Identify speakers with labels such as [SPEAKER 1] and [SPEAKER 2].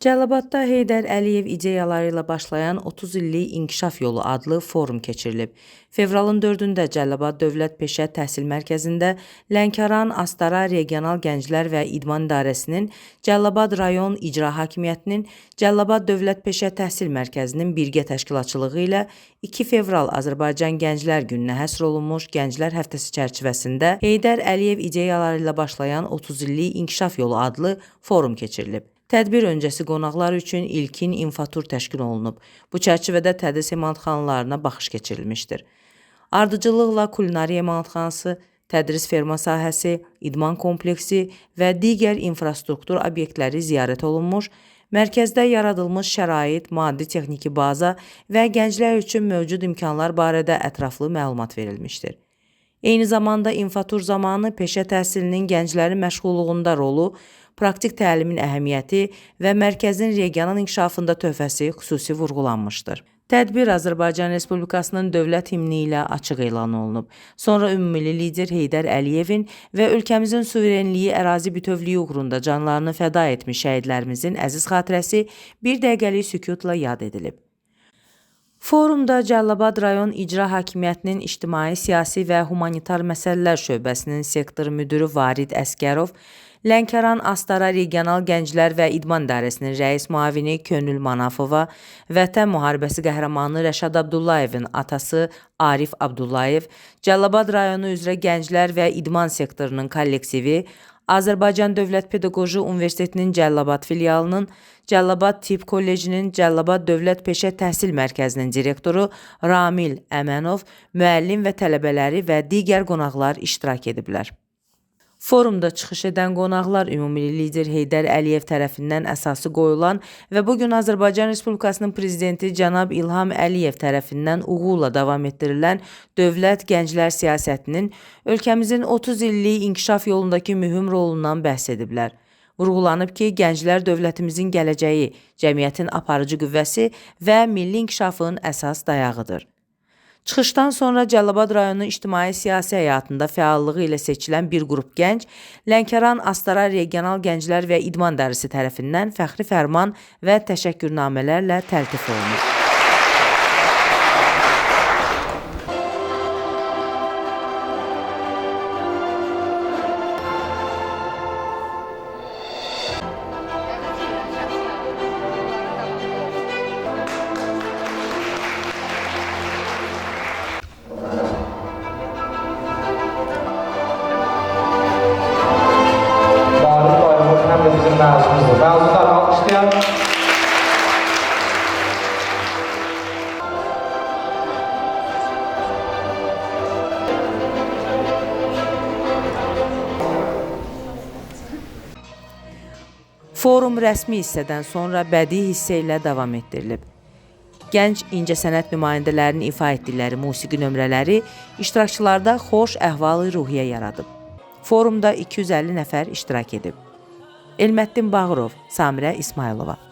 [SPEAKER 1] Cəlilabadda Heydər Əliyev ideyaları ilə başlayan 30 illik İnkişaf Yolu adlı forum keçirilib. Fevralın 4-də Cəlilabad Dövlət Peşə Təhsil Mərkəzində Lənkəran Astara Regional Gənclər və İdman İdarəsinin, Cəlilabad Rayon İcra Hakimiyyətinin, Cəlilabad Dövlət Peşə Təhsil Mərkəzinin birgə təşkilatçılığı ilə 2 fevral Azərbaycan Gənclər Gününə həsr olunmuş Gənclər Həftəsi çərçivəsində Heydər Əliyev ideyaları ilə başlayan 30 illik İnkişaf Yolu adlı forum keçirilib. Tədbir öncəsi qonaqlar üçün ilkin infotur təşkil olunub. Bu çərçivədə tədris emalatxanalarına baxış keçirilmişdir. Ardıcıllıqla kulinariya emalatxanası, tədris ferma sahəsi, idman kompleksi və digər infrastruktur obyektləri ziyarət olunmuş, mərkəzdə yaradılmış şərait, maddi-texniki baza və gənclər üçün mövcud imkanlar barədə ətraflı məlumat verilmişdir. Eyni zamanda infotur zamanı peşə təhsilinin gənclərin məşğulluğunda rolu, praktik təlimin əhəmiyyəti və mərkəzin regional inkişafında töhfəsi xüsusi vurğulanmışdır. Tədbir Azərbaycan Respublikasının dövlət himni ilə açıq elan olunub. Sonra ümummilli lider Heydər Əliyevin və ölkəmizin suverenliyi, ərazi bütövlüyü uğrunda canlarını fəda etmiş şəhidlərimizin əziz xatirəsi bir dəqiqəlik sükutla yad edilib. Forumda Cəlilabad Rayon İcra Hakimiyyətinin İctimai, Siyasi və Humanitar Məsələlər Şöbəsinin sektor müdürü Varid Əsgərov, Lənkəran Astara Regional Gənclər və İdman İdarəsinin rəis müavini Könül Manafova, Vətən müharibəsi qəhrəmanı Rəşad Abdullayevin atası Arif Abdullayev, Cəlilabad rayonu üzrə Gənclər və İdman sektorunun kollektivi, Azərbaycan Dövlət Pedaqoji Universitetinin Cəlilabad filialının, Cəlilabad Tibb Kollecinin, Cəlilabad Dövlət Peşə Təhsil Mərkəzinin direktoru Ramil Əmənov, müəllim və tələbələri və digər qonaqlar iştirak ediblər. Forumda çıxış edən qonaqlar ümummilli lider Heydər Əliyev tərəfindən əsası qoyulan və bugün Azərbaycan Respublikasının Prezidenti cənab İlham Əliyev tərəfindən uğurla davam etdirilən dövlət gənclər siyasətinin ölkəmizin 30 illik inkişaf yolundakı mühüm rolundan bəhs ediblər. Vurğulanıb ki, gənclər dövlətimizin gələcəyi, cəmiyyətin aparıcı qüvvəsi və milli inkişafın əsas dayağıdır. Çıxışdan sonra Cəlilabad rayonu ictimai-siyasi həyatında fəallığı ilə seçilən bir qrup gənc Lənkəran Astara Regional Gənclər və İdman İdarəsi tərəfindən fəxri fərman və təşəkkürnamələrlə təltif olunur.
[SPEAKER 2] Məzunlar alqışlayaq.
[SPEAKER 1] Forum rəsmi hissədən sonra bədii hissə ilə davam etdirilib. Gənc incəsənət nümayəndələrinin ifa etdikləri musiqi nömrələri iştirakçılarda xoş əhval-ruhiyyə yaradıb. Forumda 250 nəfər iştirak edib. Elməddin Bağırov, Samirə İsmailova.